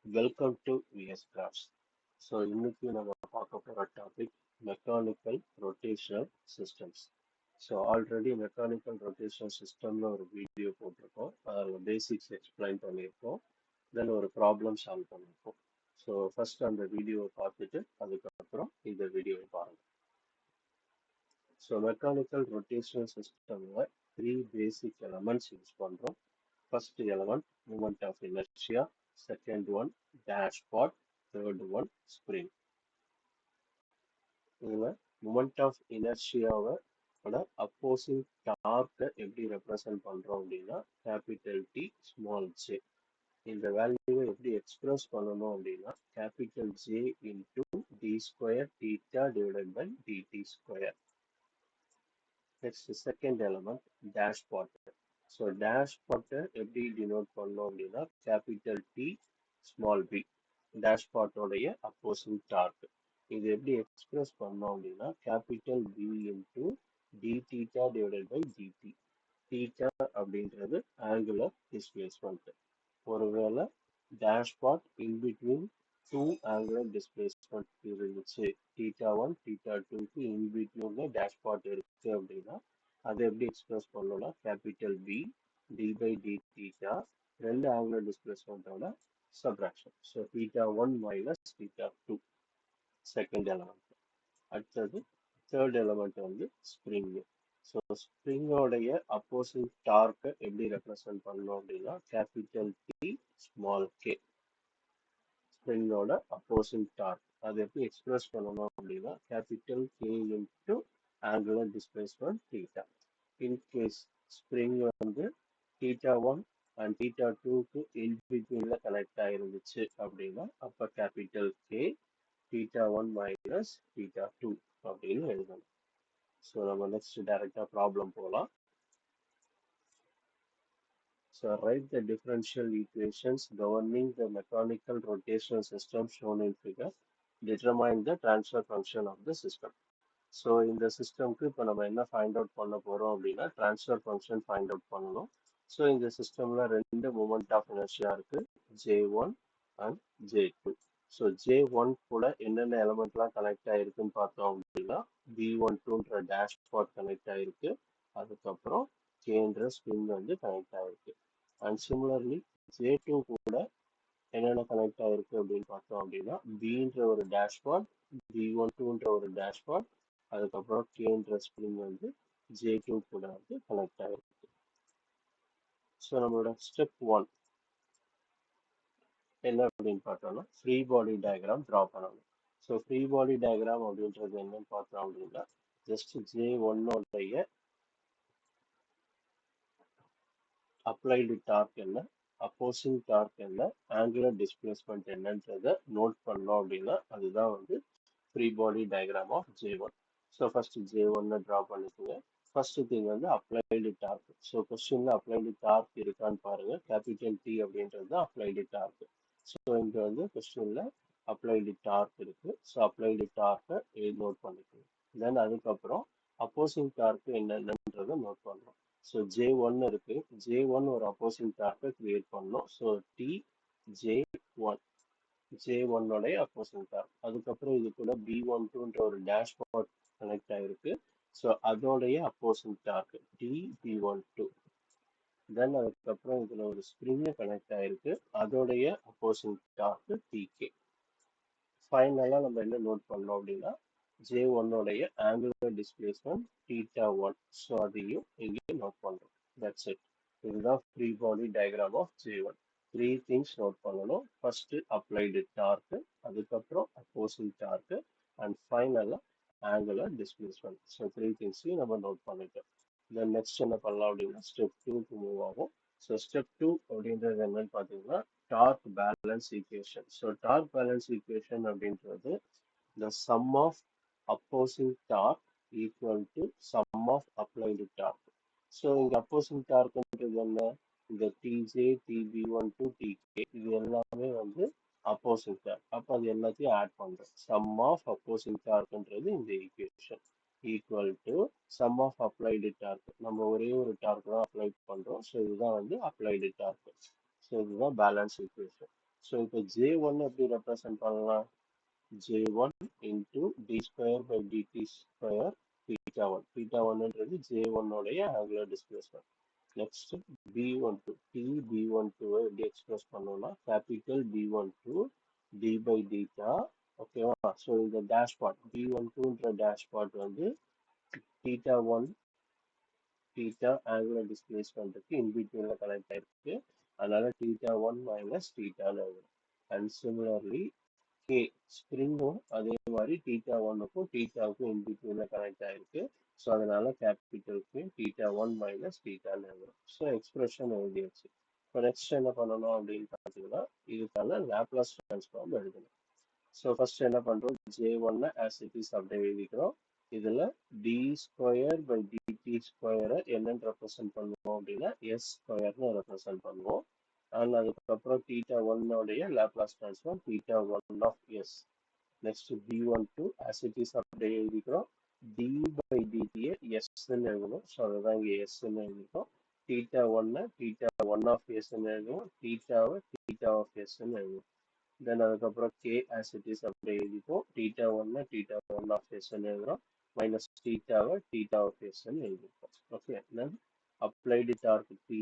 Welcome to VS Crafts. இன்னைக்கு நம்ம பார்க்க போற topic mechanical rotational systems. Already mechanical rotational சிஸ்டம்ல ஒரு வீடியோ போட்டிருக்கோம். அதில் பேசிக்ஸ் எக்ஸ்பிளைன் பண்ணியிருக்கோம். தென் ஒரு ப்ராப்ளம் சால்வ் பண்ணியிருக்கோம். ஃபர்ஸ்ட் அந்த வீடியோவை பார்த்துட்டு அதுக்கப்புறம் இந்த வீடியோவை பாருங்க. மெக்கானிக்கல் ரொட்டேஷனல் சிஸ்டம்ல த்ரீ பேசிக் எலமெண்ட்ஸ் யூஸ் பண்றோம். First element, moment of inertia. Second one, dashpot. Third one, spring. இதில் moment of inertia-வோட opposing torque எப்படி represent பண்றோம் அப்படின்னா capital T, small j. இந்த வேல்யூவை எப்படி எக்ஸ்பிரஸ் பண்ணணும் அப்படின்னா capital J into d square theta divided by dt square. Next, second element, dashpot. dashpot எப்படி denote பண்ணோம் அப்படின்னா capital T, small b. dashpot உடைய opposing torque. இது எப்படி express பண்ணோம் அப்படின்னா capital B into d theta divided by dt. theta அப்படின்றது angular displacement. ஒருவேளை dashpot in between two angular displacement இருந்துச்சு, θ1, θ2க்கு in between dashpot இருக்கு அப்படின்னா அதை எப்படி எக்ஸ்பிரஸ் பண்ணணும்னா capital B d by d theta ரெண்டு ஆங்குலர் டிஸ்பிளேஸ்மெண்ட்டோட சப்ராக்ஷன். θ1 minus θ2 second element. அடுத்தது தேர்ட் எலமெண்ட் வந்து ஸ்ப்ரிங். ஸ்ப்ரிங்கோடைய அப்போசிங் டார்க்கை எப்படி ரெப்ரசன்ட் பண்ணணும் அப்படின்னா கேபிட்டல் T, ஸ்மால் k. ஸ்ப்ரிங்கோட அப்போசிங் டார்க் அதை எப்படி எக்ஸ்பிரஸ் பண்ணணும் அப்படின்னா capital K into angular displacement θ. In case spring வந்து θ1 அண்ட் θ2க்கு இன் பிட்வீன்ல கனெக்ட் ஆயிருந்துச்சு அப்படின்னா அப்ப கேபிட்டல் K θ1 மைனஸ் θ2 அப்படின்னு எழுதணும். நம்ம நெக்ஸ்ட் டைரக்டா ப்ராப்ளம் போகலாம். Write the differential equations governing the mechanical rotational system shown in figure. Determine the transfer function of the system. இந்த சிஸ்டம்க்கு இப்போ நம்ம என்ன ஃபைண்ட் அவுட் பண்ண போறோம் அப்படின்னா ட்ரான்ஸ்ஃபர் ஃபங்க்ஷன் ஃபைண்ட் அவுட் பண்ணணும். இந்த சிஸ்டம்ல ரெண்டு மூமெண்ட் ஆஃப் இனர்ஷியா இருக்கு, J1 அண்ட் J2. J1 கூட என்னென்ன எலமெண்ட்லாம் கனெக்ட் ஆயிருக்குன்னு பார்த்தோம் அப்படின்னா B12ன்ற டேஷ்பாட் கனெக்ட் ஆயிருக்கு, அதுக்கப்புறம் Kன்ற ஸ்ப்ரிங் வந்து கனெக்ட் ஆயிருக்கு. அண்ட் சிமிலர்லி J2 கூட என்னென்ன கனெக்ட் ஆயிருக்கு அப்படின்னு பார்த்தோம் அப்படின்னா Bன்ற ஒரு டேஷ்பாட், B12ன்ற ஒரு டேஷ்பாட், அதுக்கப்புறம் Kன்ற ஸ்ப்ரிங் வந்து J2 கூட வந்து கனெக்ட் ஆயிருக்கு. நம்மளோட ஸ்டெப் 1 என்ன அப்படின்னு பார்த்தோம்னா ஃப்ரீ பாடி டயக்ராம் ட்ரா பண்ணணும். ஃப்ரீ பாடி டயக்ராம் அப்படின்றது என்னன்னு பார்த்தோம் அப்படின்னா ஜஸ்ட் J1 அப்ளைடு டார்க் என்ன, அப்போசிங் டார்க் என்ன, ஆங்குலர் டிஸ்பிளேஸ்மெண்ட் என்னன்றதை நோட் பண்ணோம் அப்படின்னா அதுதான் வந்து free body diagram of J1. First J1 draw பண்ணிக்கோங்க. ஃபர்ஸ்ட் திங் வந்து அப்ளைடு டார்க். கொஸ்டின்ல அப்ளைடு டார்க் இருக்கான்னு பாருங்க. கேபிட்டல் T அப்படின்றது தான் அப்ளைடு டார்க். இங்க வந்து கொஸ்டின்ல அப்ளைடு டார்க் இருக்கு. அப்ளைடு டார்க்கை நோட் பண்ணிக்கோங்க. தென் அதுக்கப்புறம் அப்போசிங் டார்க் என்னன்றதை நோட் பண்றோம். J1 இருக்கு, J1 ஒரு அப்போசிங் டார்க்கை கிரியேட் பண்ணோம். T J1, J1 உடைய அப்போசிங் டார்க். அதுக்கப்புறம் இது கூட B12ன்ற ஒரு டேஷ்பாட் கனெக்ட் ஆயிருக்கு. அதோடைய அப்போசிங் டார்க் T B12. தென் அதுக்கப்புறம் இதுல ஒரு ஸ்ப்ரிங் கனெக்ட் ஆயிருக்கு, அதோடைய அப்போசிங் டார்க் TK. ஃபைனலா நம்ம என்ன நோட் பண்ணோம் அப்படின்னா J1 உடைய ஆங்குலர் டிஸ்பிளேஸ்மெண்ட் θ1. அதையும் இங்கே நோட் பண்றோம். That's it. இதுதான் free body diagram of J1. Three things note பண்ணணும். ஃபர்ஸ்ட் அப்ளைடு டார்க், அதுக்கப்புறம் அப்போசிங் டார்க், அண்ட் ஃபைனலா ஆங்குலர் டிஸ்பிளேஸ்மெண்ட். த்ரீ திங்ஸையும் நம்ம நோட் பண்ணிட்டோம். தென் நெக்ஸ்ட் என்ன பண்ணலாம் அப்படின்னா ஸ்டெப் 2க்கு மூவ் ஆகும். ஸ்டெப் 2 அப்படின்றது என்னன்னு பார்த்தீங்கன்னா torque balance equation. Torque balance equation அப்படின்றது the sum of opposing torque equal to sum of applied torque. இங்க opposing torqueன்றது என்ன, இந்த TJ, TB1 to TK இது எல்லாமே வந்து opposing torque. அப்ப அது எல்லாத்தையும் ஆட் பண்றோம். sum of opposing torqueன்றது இந்த equation equal to sum of applied torque. நம்ம ஒரே ஒரு டார்க் தான் அப்ளை பண்றோம். இதுதான் வந்து applied torque. இதுதான் பேலன்ஸ் ஈக்குவேஷன். ஸோ இப்போ J1 எப்படி ரெப்ரசன்ட் பண்ணலாம்? J1 into d square by dt square theta 1. Theta 1ன்றது J1 உடைய angular displacement. Next B12 T B12 எப்படி எக்ஸ்பிரஸ் பண்ணோம்னா capital B12 d by theta. ஓகேவா? ஸோ இந்த டேஷ் பார்ட் B12ன்ற டேஷ் பார்ட் வந்து theta 1 theta angular displacementக்கு in betweenல connect ஆயிருக்கு. அதனால theta 1 minus theta வரும். And similarly K ஸ்ப்ரிங்கும் அதே மாதிரி theta 1க்கும் thetaவுக்கும் in betweenல கனெக்ட் ஆயிருக்கு. ஸோ அதனால கேபிட்டலுக்கு theta 1 minus theta வரும். ஸோ எக்ஸ்பிரஷன் எழுதியாச்சு. இப்போ நெக்ஸ்ட் என்ன பண்ணணும் அப்படின்னு பார்த்தீங்கன்னா இதுக்கான லாப்லாஸ் ட்ரான்ஸ்ஃபார்ம் எழுதணும். ஸோ ஃபர்ஸ்ட் என்ன பண்றோம்? J1 as it is அப்படியே எழுதிக்கிறோம். இதுல d ஸ்கொயர் பை dt ஸ்கொயரை என்னன்னு ரெப்ரசென்ட் பண்ணுவோம் அப்படின்னா s ஸ்கொயர்னு ரெப்ரசென்ட் பண்ணுவோம். அண்ட் அதுக்கப்புறம் theta 1 உடைய Laplace transform theta 1 of s. Next b12 as it is அப்படியே எழுதிக்கிறோம். d by dt s ன்னு எழுதணும். ஸோ அதுதான் இங்க s ன்னு எழுதிக்கிறோம். theta 1 theta 1 of s ன்னு எழுதுவோம். theta theta of s ன்னு எழுதுவோம். தென் அதுக்கப்புறம் k as it is அப்படியே எழுதிப்போம். theta 1 theta 1 of s ன்னு எழுதுறோம். Minus theta theta of s ன்னு எழுதிப்போம். Okay, then applied torque P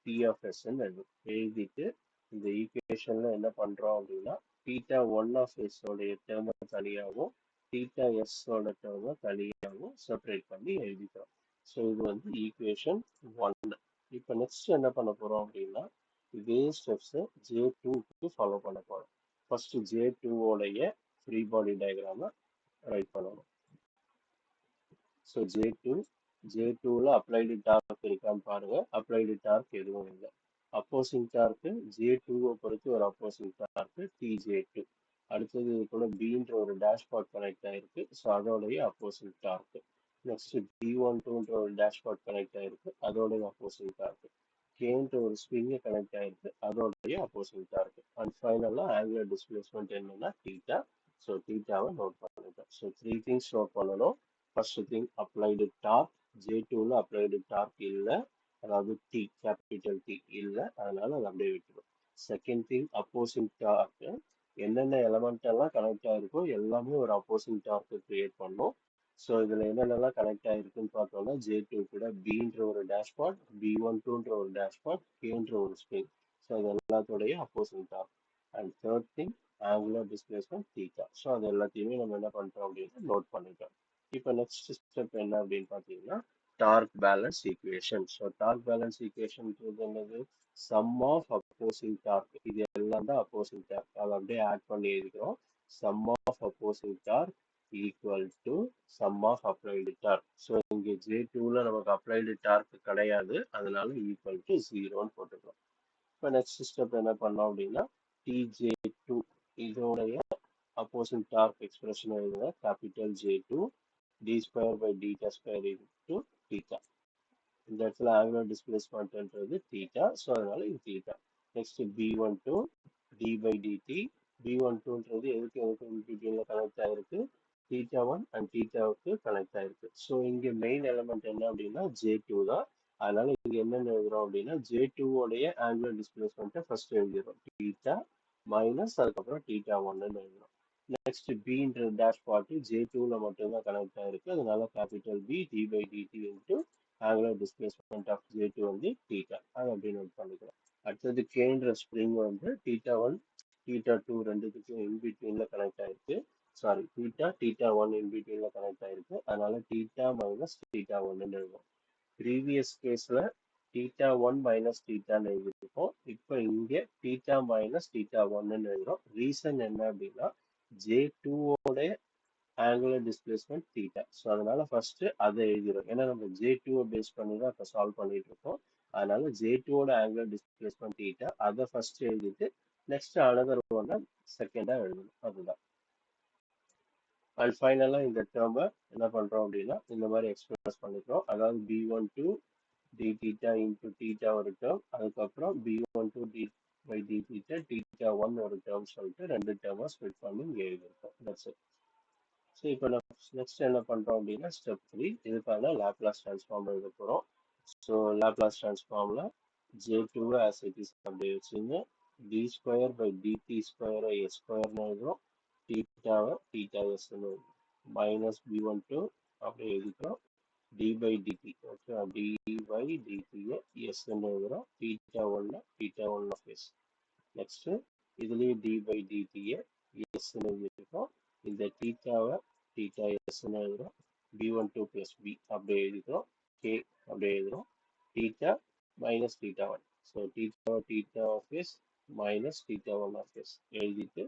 P of s ன்னு எழுதிட்டு இந்த ஈக்குவேஷன்ல என்ன பண்றோம் அப்படின்னா theta 1 of s உடைய டேர்மை தனியாகவும் theta s ஓட டேர்மை தனியாகவும் செப்பரேட் பண்ணி எழுதிக்கிறோம். ஸோ இது வந்து ஈக்குவேஷன் 1. இப்போ நெக்ஸ்ட் என்ன பண்ண போறோம் அப்படின்னா இதே ஸ்டெப்ஸ் J2க்கு ஃபாலோ பண்ண போறோம். ஃபர்ஸ்ட் J2 உடைய ஃப்ரீ பாடி டயக்ராமை ரைட் பண்ணணும். ஸோ J2ல அப்ளைடு டார்க் இருக்கான்னு பாருங்க. அப்ளைடு டார்க் எதுவும் இல்லை. அப்போசிங் டார்க் J2வை பொறுத்து ஒரு அப்போசிங் டார்க் TJ2. அடுத்தது இது கூட Bன்ற ஒரு டேஷ்பாட் கனெக்ட் ஆயிருக்கு. ஸோ அதோடைய அப்போசிங் டார்க். நெக்ஸ்ட் B12ன்ற ஒரு டேஷ்பாட் கனெக்ட் ஆயிருக்கு. அதோடைய அப்போசிங் டார்க். Kன்ற ஒரு ஸ்ப்ரிங் கனெக்ட் ஆயிருக்கு. அதோடைய அப்போசிங் டார்க். அண்ட் ஃபைனலா ஆங்குலர் டிஸ்பிளேஸ்மெண்ட் என்னன்னா தீட்டா. ஸோ தீட்டாவை நோட் பண்ணிட்டோம். ஸோ த்ரீ திங்ஸ் நோட் பண்ணணும். First thing applied torque. J2ல அப்ளைடு டார்க் இல்லை, அதாவது T கேபிட்டல் T இல்லை, அதனால அதை அப்படியே விட்டுடும். Second thing opposing torque. என்னென்ன எலமெண்ட் எல்லாம் கனெக்ட் ஆயிருக்கோ எல்லாமே ஒரு அப்போசிங் டார்க் கிரியேட் பண்ணும். ஸோ இதில் என்னென்னலாம் கனெக்ட் ஆகிருக்குன்னு பார்த்தோம்னா J2 கூட Bன்ற ஒரு டேஷ்பாட், B12ன்ற ஒரு டேஷ்பாட், Kன்ற ஒரு ஸ்ப்ரிங். ஸோ அது எல்லாத்தோடைய opposing torque. And third thing angular displacement theta. So அது எல்லாத்தையுமே நம்ம என்ன பண்ணுறோம் அப்படின்னா நோட் பண்ணிட்டோம். இப்போ நெக்ஸ்ட் ஸ்டெப் என்ன அப்படின்னு பார்த்தீங்கன்னா torque balance equation. So torque balance ஈக்குவேஷன்ன்றது என்னது? Sum of opposing torque. இது எல்லாம் தான் அப்போசிங் டார்க். அதை அப்படியே ஆட் பண்ணி எழுதிக்கிறோம். Sum of opposing torque equal to sum of applied torque. So இங்கே J2ல நமக்கு applied torque கிடையாது, அதனால equal to 0ன்னு போட்டுக்கலாம். இப்போ நெக்ஸ்ட் ஸ்டெப் என்ன பண்ணோம் அப்படின்னா TJ2 இதோடைய opposing torque expression எழுதுங்க. capital J2 d square by theta square into theta. இந்த இடத்துல ஆங்குலர் டிஸ்பிளேஸ்மெண்ட்ன்றது தீட்டா. ஸோ அதனால இது theta. Next B12 d by dt. B12ன்றது எதுக்கு பிட்வீன்ல கனெக்ட் ஆயிருக்கு? theta 1 அண்ட் தீட்டாவுக்கு கனெக்ட் ஆயிருக்கு. ஸோ இங்க மெயின் எலமெண்ட் என்ன அப்படின்னா J2 தான். அதனால இங்க என்னென்ன எழுதுறோம் அப்படின்னா J2 உடைய ஆங்குலர் டிஸ்பிளேஸ்மெண்ட்டை ஃபர்ஸ்ட் எழுதிடுறோம். தீட்டா மைனஸ் அதுக்கப்புறம் theta 1ன்னு எழுதுறோம். நெக்ஸ்ட் Bன்ற டேஷ் பார்ட் J2ல மட்டும்தான் கனெக்ட் ஆயிருக்கு. அதனால capital B d by dt into angular displacement of J2 வந்து theta. அது அப்படி நோட் பண்ணிக்கலாம். அடுத்தது Kன்ற ஸ்ப்ரிங் வந்து theta 1 theta 2 ரெண்டுத்துக்கும் in betweenல கனெக்ட் ஆயிருக்கு. சாரி theta 1 in betweenல கனெக்ட் ஆயிருக்கு. அதனால theta minus theta 1 எழுதுவோம். ப்ரீவியஸ் கேஸ்ல theta 1 minus theta எழுதிருக்கோம். இப்போ இங்க theta minus theta 1 எழுதுறோம். ரீசன் என்ன அப்படின்னா J2 ஓட ஆங்குலர் டிஸ்பிளேஸ்மெண்ட் தீட்டா. ஸோ அதனால ஃபர்ஸ்ட் அதை எழுதிடும். ஏன்னா நம்ம J2 பேஸ் பண்ணி தான் இப்போ சால்வ் பண்ணிட்டு இருக்கோம். அதனால J2 ஆங்குலர் டிஸ்பிளேஸ்மெண்ட் தீட்டா அதை ஃபர்ஸ்ட் எழுதிட்டு நெக்ஸ்ட் அனதர் ஒன்னை செகண்டா எழுதணும். அதுதான். அண்ட் ஃபைனலா இந்த டேர்மை என்ன பண்றோம் அப்படின்னா இந்த மாதிரி எக்ஸ்பிரஸ் பண்ணிக்கிறோம். அதாவது B12 d theta into theta ஒரு டேர்ம், அதுக்கப்புறம் B12 d by d theta theta 1 ஒரு டேர்ம் சொல்லிட்டு ரெண்டு டேர்மை ஸ்ப்ளிட் பண்ணி இங்கே எழுதியிருக்கோம். That's it. ஸோ இப்போ நெக்ஸ்ட் என்ன பண்ணுறோம் அப்படின்னா ஸ்டெப் 3 இதுக்கான லாப்லாஸ் ட்ரான்ஸ்ஃபார்ம் எழுத போகிறோம். ஸோ லாப்லாஸ் ட்ரான்ஸ்ஃபார்மில் J2 as it is அப்படியே வச்சுங்க. டி ஸ்கொயர் பை டிடி ஸ்கொயரை எஸ் ஸ்கொயர்னு எழுதுறோம், தீட்டாவை தீட்டா எஸ்ன்னு எழுதுறோம், மைனஸ் பி ஒன் டூ அப்படியே எழுதிக்கிறோம், d by dt okay, d by டிடியை எஸ்ன்னு எழுதுறோம், theta one of s. Next இதுலேயும் டி பை டிடியை எஸ்ன்னு எழுதிருக்கோம், இந்த தீட்டாவை தீட்டா எஸ்ன்னு எழுதுறோம், P one two plus P அப்படியே எழுதிக்கிறோம், கே அப்படியே எழுதுறோம், theta minus theta one. So theta of s minus theta one of s எழுதிட்டு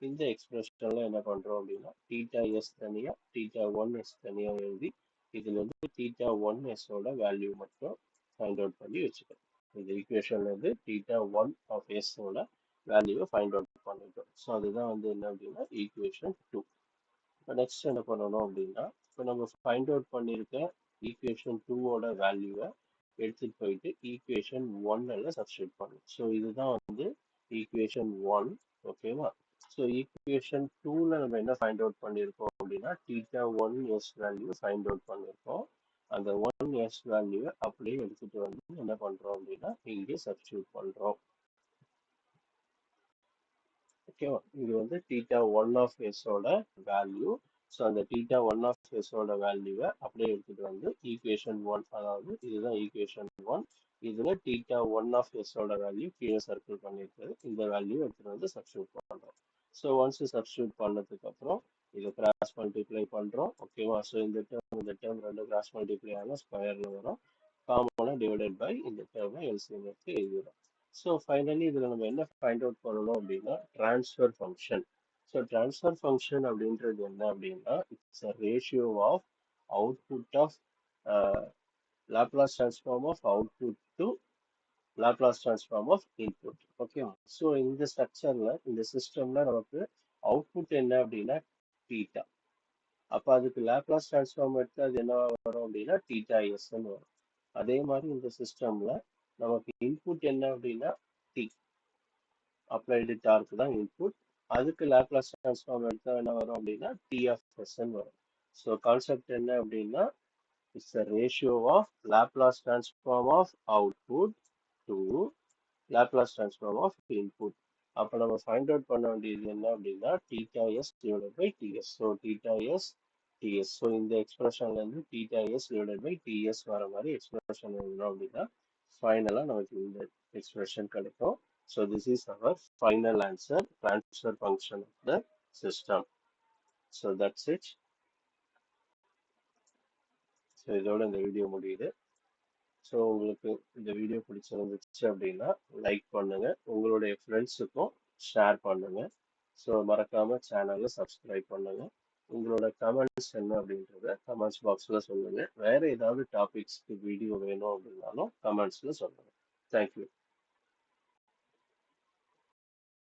இந்த எக்ஸ்பிரஷன்ல என்ன பண்றோம் அப்படின்னா தீட்டா எஸ் தனியா தீட்டா ஒன் எஸ் தனியா எழுதி இதுல இருந்து தீட்டா ஒன் எஸ்ஸோட வேல்யூ மட்டும் ஃபைண்ட் அவுட் பண்ணி வச்சுக்கணும். இந்த ஈக்குவேஷன்ல இருந்து தீட்டா ஒன் ஆஃப் எஸ்ஸோட வேல்யூவை ஃபைண்ட் அவுட் பண்ணிட்டோம். ஸோ அதுதான் வந்து என்ன அப்படின்னா ஈக்குவேஷன் டூ. நெக்ஸ்ட் என்ன பண்ணணும் அப்படின்னா இப்போ நம்ம ஃபைண்ட் அவுட் பண்ணியிருக்க ஈக்குவேஷன் டூவோட வேல்யூவை எடுத்துட்டு போயிட்டு ஈக்குவேஷன் ஒன்னில் சப்ஸ்டியூட் பண்ணணும். ஸோ இதுதான் வந்து ஈக்குவேஷன் ஒன். ஓகேவா? ஸோ ஈக்குவேஷன் டூவில் நம்ம என்ன ஃபைண்ட் அவுட் பண்ணியிருக்கோம் அப்படின்னா theta one s value find out பண்ணியிருக்கோம். அந்த ஒன் எஸ் வேல்யூவை அப்படியே எடுத்துட்டு வந்து என்ன பண்ணுறோம் அப்படின்னா இங்கே சப்ஸ்டியூட் பண்ணுறோம். ஓகேவா? இது வந்து தீட்டா ஒன் ஆஃப் எஸ்ஸோட வேல்யூ. ஸோ அந்த தீட்டா ஒன் ஆஃப் எஸ்ஸோட வேல்யூவை அப்படியே எடுத்துட்டு வந்து ஈக்குவேஷன் ஒன், அதாவது இதுதான் ஈக்குவேஷன் ஒன். இதுல தீட்டா ஒன் ஆஃப் எஸ்ஸோட வேல்யூ கீழே சர்க்கிள் பண்ணியிருக்கிறது, இந்த வேல்யூ எடுத்துட்டு வந்து சப்ஸ்டியூட் பண்ணுறோம். ஸோ ஒன்ஸ் சப்ஸ்டியூட் பண்ணதுக்கு அப்புறம் இதை கிராஸ் மல்டிப்ளை பண்றோம். ஓகேவா? ஸோ இந்த டேர்ம் ரெண்டு கிராஸ் மல்டிப்ளை ஆனால் ஸ்கொயர்ல வரும், காமனாக டிவைடட் பை இந்த டேர்மை எல்சிஎம் எடுத்து எழுதிடும். ஸோ ஃபைனலி இதில் நம்ம என்ன ஃபைண்ட் அவுட் பண்ணணும் அப்படின்னா transfer function. So transfer function அப்படின்றது என்ன அப்படின்னா it's a ratio of output of Laplace transform of output to Laplace transform of input. ஓகேவா? ஸோ இந்த ஸ்ட்ரக்சர்ல இந்த சிஸ்டம்ல நமக்கு அவுட்புட் என்ன அப்படின்னா தீட்டா. அப்போ அதுக்கு லாப்லாஸ் ட்ரான்ஸ்ஃபார்ம் எடுத்து அது என்ன வரும் அப்படின்னா தீட்டா எஸ்ன்னு வரும். அதே மாதிரி இந்த சிஸ்டம்ல நமக்கு இன்புட் என்ன அப்படின்னா டி, அப்ளைடு டார்க் தான் இன்புட். அதுக்கு லாப்லாஸ் ட்ரான்ஸ்ஃபார்ம் எடுத்தா என்ன வரும் அப்படின்னா டி ஆஃப் எஸ்ன்னு வரும். ஸோ கான்செப்ட் என்ன அப்படின்னா it's a ratio of Laplace transform of output to Laplace transform of input. அப்போ நம்ம ஃபைண்ட் அவுட் பண்ண வேண்டியது என்ன அப்படின்னா theta S divided by D S. So theta S D S. So இந்த எக்ஸ்பிரஷன்ல இருந்து theta S divided by D S வர மாதிரி எக்ஸ்பிரஷன் எழுதணும் அப்படின்னா ஃபைனலாக நமக்கு இந்த எக்ஸ்பிரஷன் கிடைக்கும். So this is our final answer, transfer function of the system. So that's it. So இதோட இந்த வீடியோ முடியுது. ஸோ உங்களுக்கு இந்த வீடியோ பிடிச்சிருந்துச்சு அப்படின்னா லைக் பண்ணுங்க, உங்களுடைய ஃப்ரெண்ட்ஸுக்கும் ஷேர் பண்ணுங்க. ஸோ மறக்காம சேனலை சப்ஸ்கிரைப் பண்ணுங்க. உங்களோட கமெண்ட்ஸ் என்ன அப்படின்றத கமெண்ட்ஸ் பாக்ஸில் சொல்லுங்க. வேற ஏதாவது டாபிக்ஸ்க்கு வீடியோ வேணும் அப்படின்னாலும் கமெண்ட்ஸில் சொல்லுங்க. தேங்க்யூ.